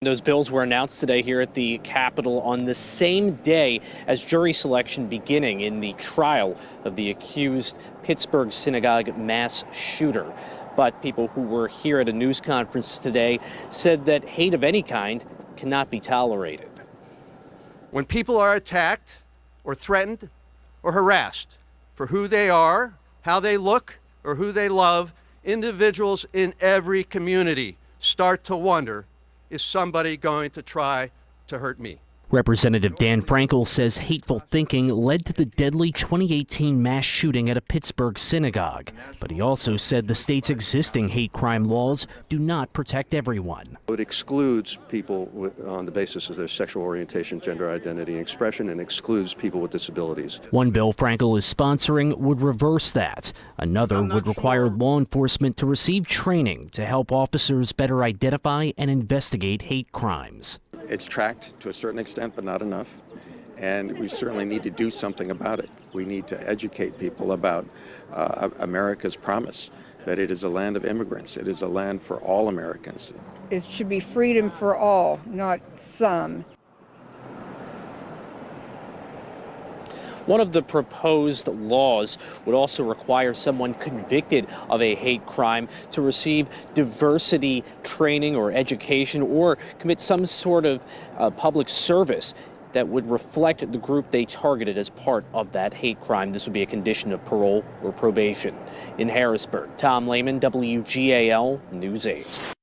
Those bills were announced today here at the Capitol on the same day as jury selection beginning in the trial of the accused Pittsburgh synagogue mass shooter. But people who were here at a news conference today said that hate of any kind cannot be tolerated. When people are attacked or threatened or harassed for who they are, how they look, or who they love, individuals in every community start to wonder, is somebody going to try to hurt me? Representative Dan Frankel says hateful thinking led to the deadly 2018 mass shooting at a Pittsburgh synagogue. But he also said the state's existing hate crime laws do not protect everyone. It excludes people on the basis of their sexual orientation, gender identity, and expression, and excludes people with disabilities. One bill Frankel is sponsoring would reverse that. Another would require law enforcement to receive training to help officers better identify and investigate hate crimes. It's tracked to a certain extent, but not enough. And we certainly need to do something about it. We need to educate people about America's promise that it is a land of immigrants. It is a land for all Americans. It should be freedom for all, not some. One of the proposed laws would also require someone convicted of a hate crime to receive diversity training or education or commit some sort of public service that would reflect the group they targeted as part of that hate crime. This would be a condition of parole or probation. In Harrisburg, Tom Lehman, WGAL News 8.